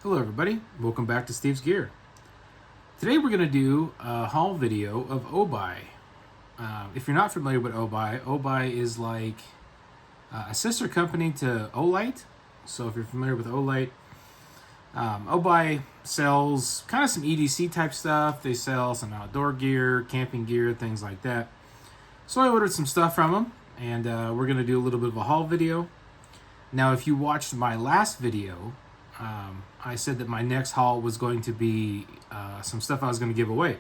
Hello everybody, welcome back to Steve's Gear. Today we're going to do a haul video of Obuy. If you're not familiar with Obuy, Obuy is like a sister company to Olight. So if you're familiar with Olight, Obuy sells kind of some EDC type stuff. They sell some outdoor gear, camping gear, things like that. So I ordered some stuff from them, and we're going to do a little bit of a haul video. Now if you watched my last video, I said that my next haul was going to be some stuff I was going to give away.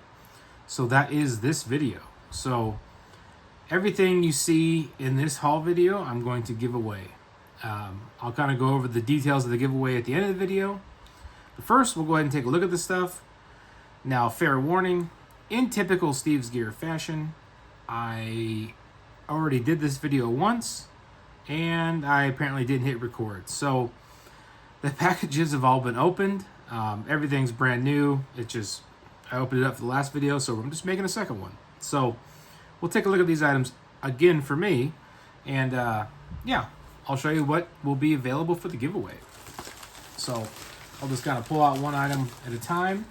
So that is this video. So everything you see in this haul video, I'm going to give away. I'll kind of go over the details of the giveaway at the end of the video. But first, we'll go ahead and take a look at the stuff. Now, fair warning, in typical Steve's Gear fashion, I already did this video once, and I apparently didn't hit record. So the packages have all been opened. Everything's brand new. I opened it up for the last video, so I'm just making a second one. So we'll take a look at these items again for me, and yeah, I'll show you what will be available for the giveaway. So I'll just kind of pull out one item at a time.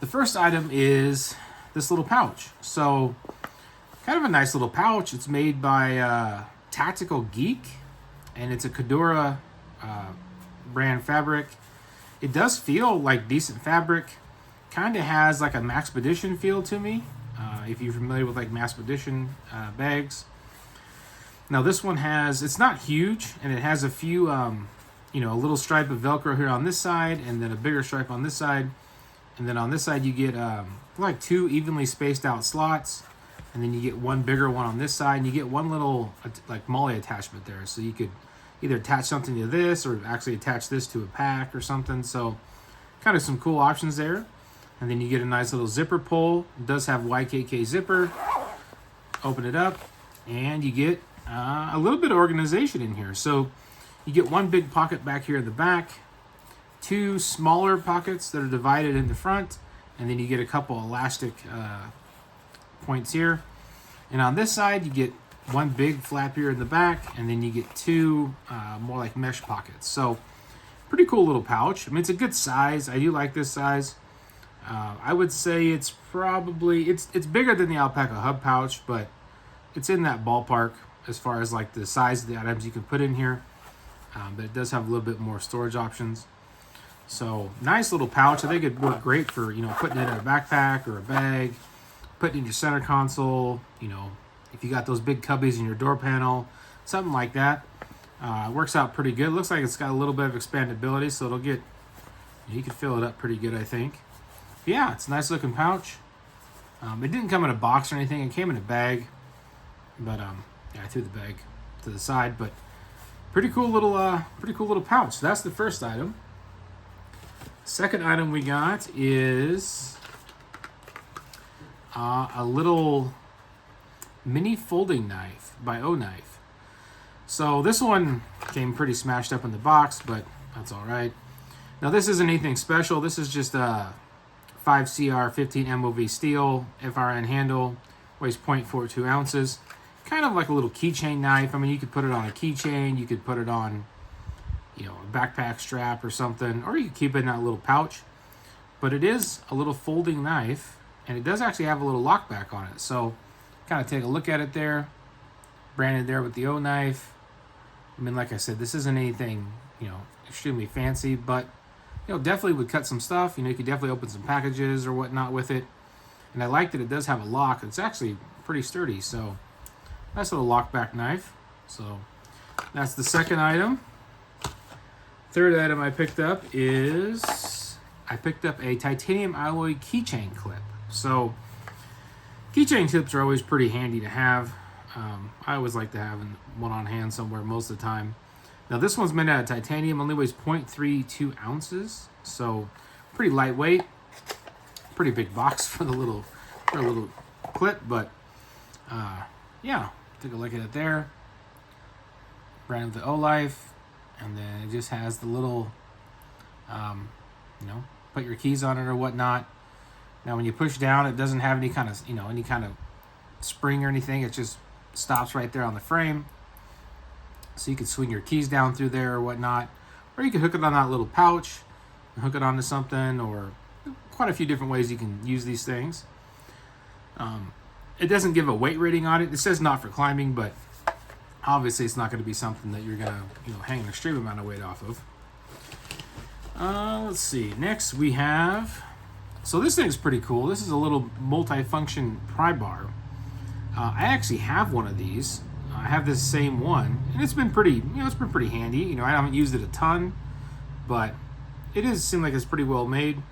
The first item is this little pouch. So kind of a nice little pouch. It's made by Tactical Geek, and it's a Cordura brand fabric. It does feel like decent fabric. Kind of has like a Maxpedition feel to me, if you're familiar with like Maxpedition bags. Now this one it's not huge, and it has a few, a little stripe of Velcro here on this side, and then a bigger stripe on this side. And then on this side you get like two evenly spaced out slots, and then you get one bigger one on this side, and you get one little like MOLLE attachment there. So you could either attach something to this or actually attach this to a pack or something. So kind of some cool options there. And then you get a nice little zipper pull. It does have YKK zipper. Open it up, and you get a little bit of organization in here. So you get one big pocket back here in the back, two smaller pockets that are divided in the front, and then you get a couple elastic points here. And on this side, you get one big flap here in the back, and then you get two more like mesh pockets. So pretty cool little pouch. I mean, it's a good size. I do like this size. I would say it's probably, it's bigger than the Alpaca Hub pouch, but it's in that ballpark as far as like the size of the items you can put in here. But it does have a little bit more storage options. So nice little pouch. I think it'd work great for, putting it in a backpack or a bag, putting it in your center console, if you got those big cubbies in your door panel, something like that. It works out pretty good. Looks like it's got a little bit of expandability, so it'll get, you can fill it up pretty good, I think. Yeah, it's a nice looking pouch. It didn't come in a box or anything. It came in a bag, but yeah, I threw the bag to the side. But pretty cool little pouch. So that's the first item. Second item we got is a little mini folding knife by O-Knife. So this one came pretty smashed up in the box, but that's all right. Now this isn't anything special. This is just a 5CR 15 MOV steel FRN handle, weighs 0.42 ounces. Kind of like a little keychain knife. I mean, you could put it on a keychain, you could put it on, a backpack strap or something, or you could keep it in that little pouch. But it is a little folding knife, and it does actually have a little lock back on it. So kind of take a look at it there, branded there with the O-Knife. I mean, like I said, this isn't anything, extremely fancy, but, definitely would cut some stuff. You could definitely open some packages or whatnot with it. And I like that it does have a lock. It's actually pretty sturdy, so nice little lock back knife. So that's the second item. Third item I picked up is, I picked up a titanium alloy keychain clip. So keychain clips are always pretty handy to have. I always like to have one on hand somewhere most of the time. Now this one's made out of titanium, only weighs 0.32 ounces, so pretty lightweight. Pretty big box for a little clip, but yeah, take a look at it there. Brand with the O-Life, and then it just has the little, put your keys on it or whatnot. Now when you push down, it doesn't have any kind of spring or anything. It just stops right there on the frame. So you could swing your keys down through there or whatnot, or you can hook it on that little pouch and hook it onto something, or quite a few different ways you can use these things. It doesn't give a weight rating on it. It says not for climbing, but obviously it's not going to be something that you're going to hang an extreme amount of weight off of. Let's see. Next we have, so this thing's pretty cool. This is a little multi-function pry bar. I actually have one of these. I have this same one, and it's been pretty, it's been pretty handy. I haven't used it a ton, but it does seem like it's pretty well made.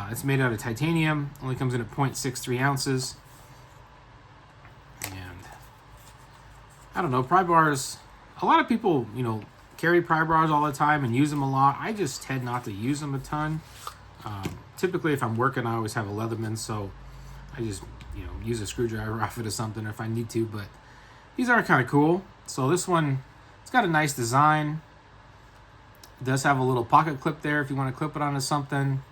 It's made out of titanium. Only comes in at 0.63 ounces. And I don't know, pry bars. A lot of people, carry pry bars all the time and use them a lot. I just tend not to use them a ton. Typically, if I'm working, I always have a Leatherman, so I just use a screwdriver off it or something if I need to. But these are kind of cool. So this one, it's got a nice design. It does have a little pocket clip there if you want to clip it onto something.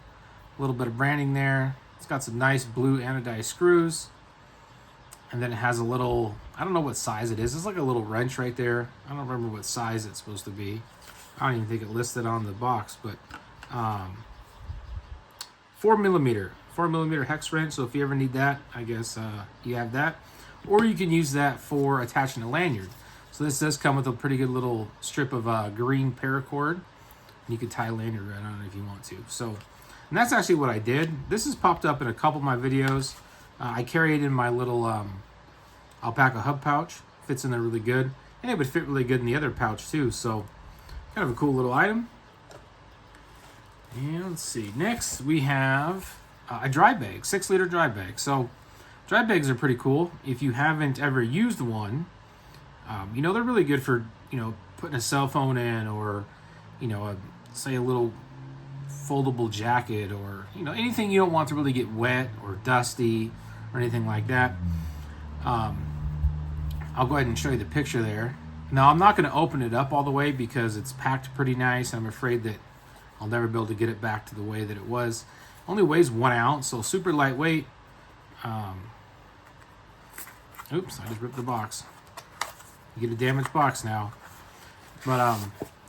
A little bit of branding there. It's got some nice blue anodized screws. And then it has a little, I don't know what size it is. It's like a little wrench right there. I don't remember what size it's supposed to be. I don't even think it listed on the box, but 4 millimeter hex wrench. So if you ever need that, I guess you have that. Or you can use that for attaching a lanyard. So this does come with a pretty good little strip of green paracord. You can tie a lanyard right on it if you want to. So, and that's actually what I did. This has popped up in a couple of my videos. I carry it in my little alpaca hub pouch. Fits in there really good. And it would fit really good in the other pouch too. So kind of a cool little item. And let's see. Next we have a dry bag, 6-liter dry bag. So dry bags are pretty cool. If you haven't ever used one, they're really good for, putting a cell phone in, or, say a little foldable jacket, or anything you don't want to really get wet or dusty or anything like that. I'll go ahead and show you the picture there. Now I'm not going to open it up all the way because it's packed pretty nice. I'm afraid that I'll never be able to get it back to the way that it was. Only weighs 1 ounce, so super lightweight. Oops, I just ripped the box. You get a damaged box now. But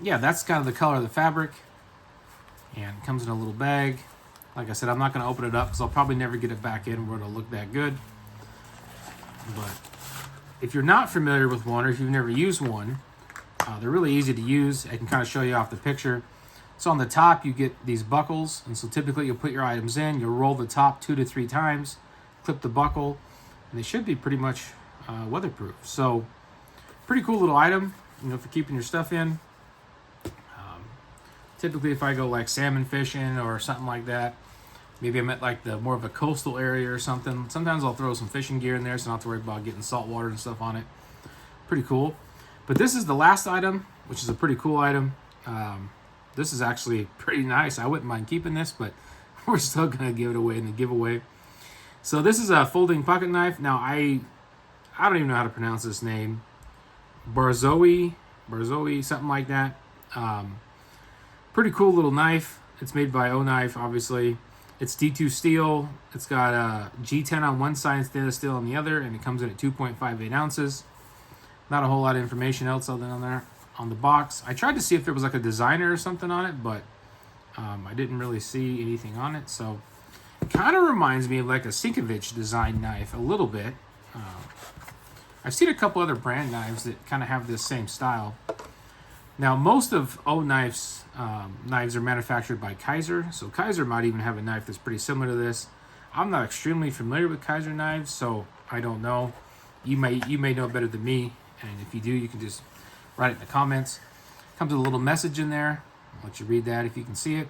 yeah, that's kind of the color of the fabric. And it comes in a little bag. Like I said, I'm not going to open it up because I'll probably never get it back in where it'll look that good. But if you're not familiar with one, or if you've never used one, they're really easy to use. I can kind of show you off the picture. So on the top, you get these buckles. And so typically you'll put your items in. You'll roll the top 2 to 3 times, clip the buckle, and they should be pretty much weatherproof. So pretty cool little item, for keeping your stuff in. Typically, if I go like salmon fishing or something like that, maybe I'm at like the more of a coastal area or something. Sometimes I'll throw some fishing gear in there, so I don't have to worry about getting salt water and stuff on it. Pretty cool. But this is the last item, which is a pretty cool item. This is actually pretty nice. I wouldn't mind keeping this, but we're still gonna give it away in the giveaway. So this is a folding pocket knife. Now I don't even know how to pronounce this name. Barzoe, something like that. Pretty cool little knife. It's made by O-Knife, obviously. It's D2 steel. It's got a G10 on one side and stainless steel on the other, and it comes in at 2.58 ounces. Not a whole lot of information else other than there on the box. I tried to see if there was like a designer or something on it, but I didn't really see anything on it. So it kind of reminds me of like a Sinkovich design knife a little bit. I've seen a couple other brand knives that kind of have this same style. Now, most of O-Knife's knives are manufactured by Kaiser, so Kaiser might even have a knife that's pretty similar to this. I'm not extremely familiar with Kaiser knives, so I don't know. You may know better than me, and if you do, you can just write it in the comments. Comes with a little message in there. I'll let you read that if you can see it.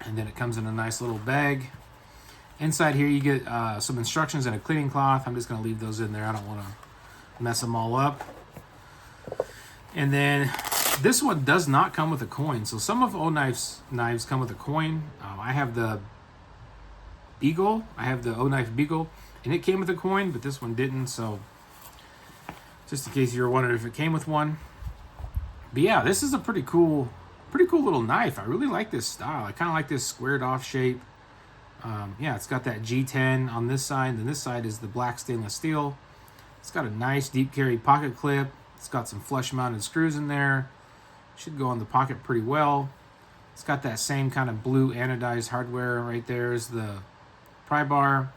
And then it comes in a nice little bag. Inside here, you get some instructions and a cleaning cloth. I'm just going to leave those in there. I don't want to mess them all up. And then this one does not come with a coin. So some of O-Knife's knives come with a coin. I have the Beagle. I have the O-Knife Beagle, and it came with a coin, but this one didn't. So just in case you were wondering if it came with one. But yeah, this is a pretty cool little knife. I really like this style. I kind of like this squared off shape. Yeah, it's got that G10 on this side, and this side is the black stainless steel. It's got a nice deep carry pocket clip. It's got some flush mounted screws in there. Should go in the pocket pretty well. It's got that same kind of blue anodized hardware right there as the pry bar.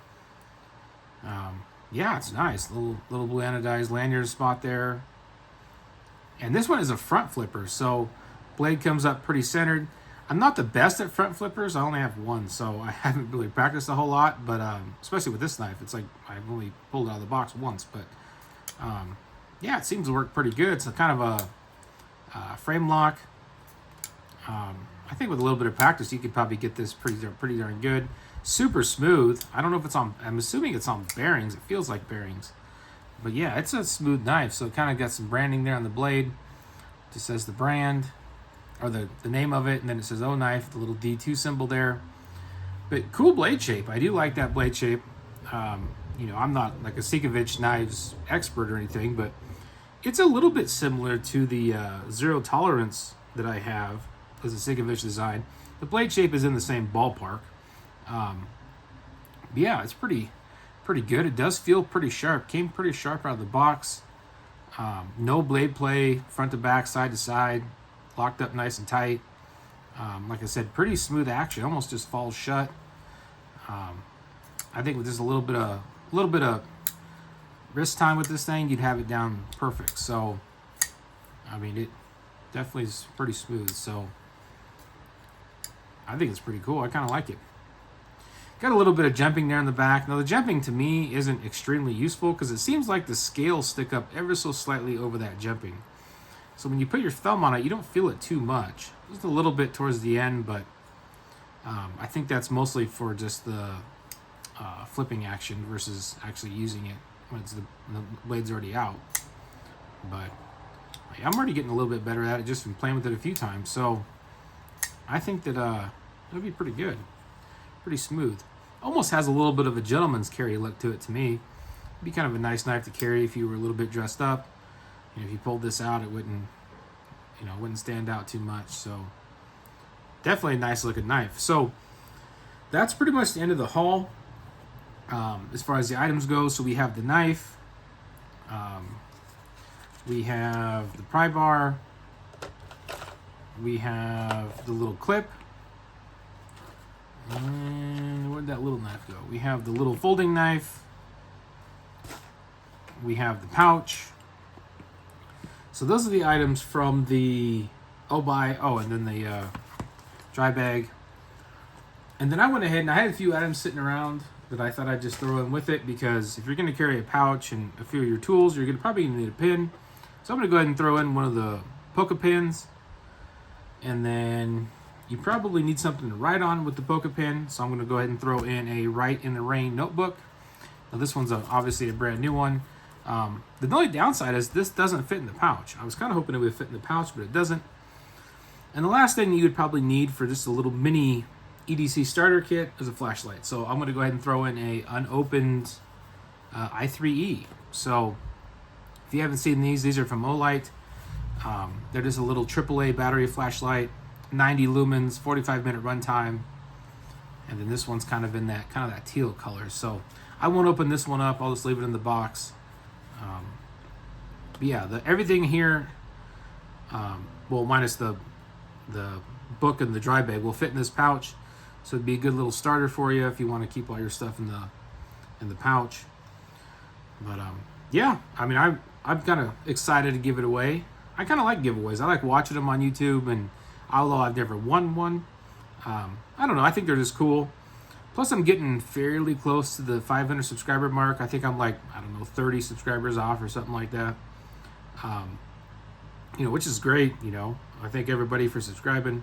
Yeah, it's nice. Little blue anodized lanyard spot there. And this one is a front flipper, so blade comes up pretty centered. I'm not the best at front flippers. I only have one, so I haven't really practiced a whole lot. But especially with this knife, it's like I've only pulled it out of the box once. But yeah, it seems to work pretty good. It's a kind of a frame lock. I think with a little bit of practice, you could probably get this pretty darn good. Super smooth. I don't know if it's on, I'm assuming it's on bearings. It feels like bearings. But yeah, it's a smooth knife. So it kind of got some branding there on the blade. Just says the brand, or the name of it, and then it says O Knife, the little D2 symbol there. But cool blade shape. I do like that blade shape. You know, I'm not like a Sikovich knives expert or anything, but it's a little bit similar to the zero tolerance that I have as a Sikovich design. The blade shape is in the same ballpark. Yeah, it's pretty good. It does feel pretty sharp. Came pretty sharp out of the box. No blade play, front to back, side to side, locked up nice and tight. Like I said, pretty smooth action. Almost just falls shut. I think with just a little bit of wrist time with this thing, you'd have it down perfect. So, I mean, it definitely is pretty smooth. So, I think it's pretty cool. I kind of like it. Got a little bit of jumping there in the back. Now, the jumping to me isn't extremely useful because it seems like the scales stick up ever so slightly over that jumping. So when you put your thumb on it, you don't feel it too much. Just a little bit towards the end, but I think that's mostly for just the flipping action versus actually using it when the blade's already out. But yeah, I'm already getting a little bit better at it just from playing with it a few times. So I think that it'll be pretty good. Pretty smooth. Almost has a little bit of a gentleman's carry look to it to me. It'd be kind of a nice knife to carry if you were a little bit dressed up. You know, if you pulled this out, it wouldn't stand out too much. So definitely a nice looking knife. So that's pretty much the end of the haul as far as the items go. So we have the knife, we have the pry bar, we have the little clip, and where'd that little knife go? We have the little folding knife, we have the pouch. So those are the items from the Obuy. Oh, and then the dry bag. And then I went ahead and I had a few items sitting around that I thought I'd just throw in with it, because if you're going to carry a pouch and a few of your tools, you're probably going to need a pin. So I'm going to go ahead and throw in one of the Polka pins. And then you probably need something to write on with the Polka pin. So I'm going to go ahead and throw in a Write in the Rain notebook. Now this one's obviously a brand new one. The only downside is this doesn't fit in the pouch. I was kind of hoping it would fit in the pouch, but it doesn't. And the last thing you would probably need for just a little mini EDC starter kit is a flashlight. So I'm going to go ahead and throw in a unopened i3E. So if you haven't seen these are from Olight. They're just a little AAA battery flashlight, 90 lumens, 45-minute runtime. And then this one's kind of in that teal color. So I won't open this one up. I'll just leave it in the box. But yeah, everything here, well, minus the book and the dry bag, will fit in this pouch. So it'd be a good little starter for you if you want to keep all your stuff in the pouch. But yeah, I mean, I'm kind of excited to give it away. I kind of like giveaways. I like watching them on YouTube, and although I've never won one, I don't know. I think they're just cool. Plus, I'm getting fairly close to the 500 subscriber mark. I think I'm like, 30 subscribers off or something like that. Which is great. I thank everybody for subscribing.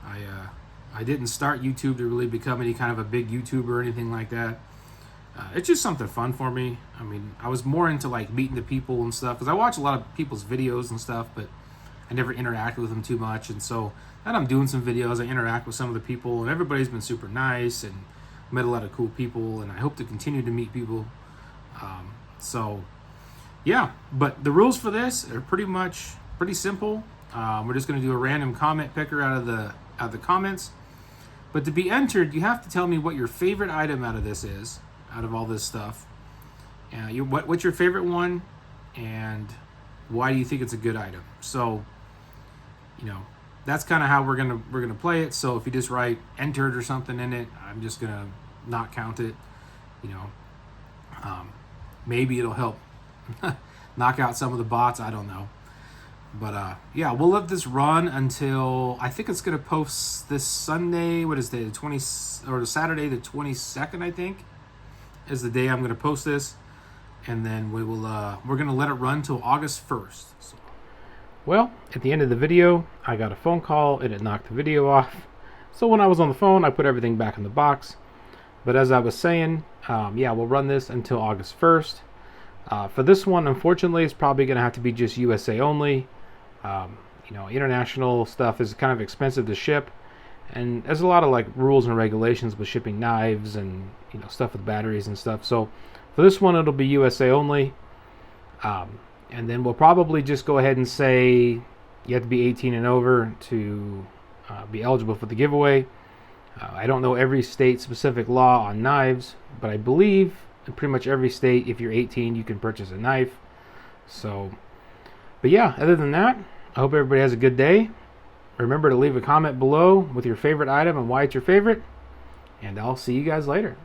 I didn't start YouTube to really become any kind of a big YouTuber or anything like that. It's just something fun for me. I mean, I was more into like meeting the people and stuff, because I watch a lot of people's videos and stuff, but I never interacted with them too much. And so now I'm doing some videos, I interact with some of the people, and everybody's been super nice and met a lot of cool people, and I hope to continue to meet people. So yeah, but the rules for this are pretty simple. We're just going to do a random comment picker out of the comments. But to be entered, you have to tell me what your favorite item out of this is, out of all this stuff. What's your favorite one, and why do you think it's a good item? So you know, that's kind of how we're gonna play it. So if you just write entered or something in it, I'm just gonna not count it. You know, maybe it'll help knock out some of the bots. I don't know. But yeah, we'll let this run until I think it's gonna post this Sunday. What is the 20 or the Saturday the 22nd? I think is the day I'm gonna post this, and then we're gonna let it run till August 1st. So. Well, at the end of the video, I got a phone call and it knocked the video off. So when I was on the phone, I put everything back in the box. But as I was saying, yeah, we'll run this until August 1st. For this one, unfortunately, it's probably gonna have to be just USA only. You know, international stuff is kind of expensive to ship, and there's a lot of like rules and regulations with shipping knives and, you know, stuff with batteries and stuff. So for this one, it'll be USA only, and then we'll probably just go ahead and say you have to be 18 and over to be eligible for the giveaway. I don't know every state specific law on knives, but I believe in pretty much every state, if you're 18, you can purchase a knife. So, but yeah, other than that, I hope everybody has a good day. Remember to leave a comment below with your favorite item and why it's your favorite. And I'll see you guys later.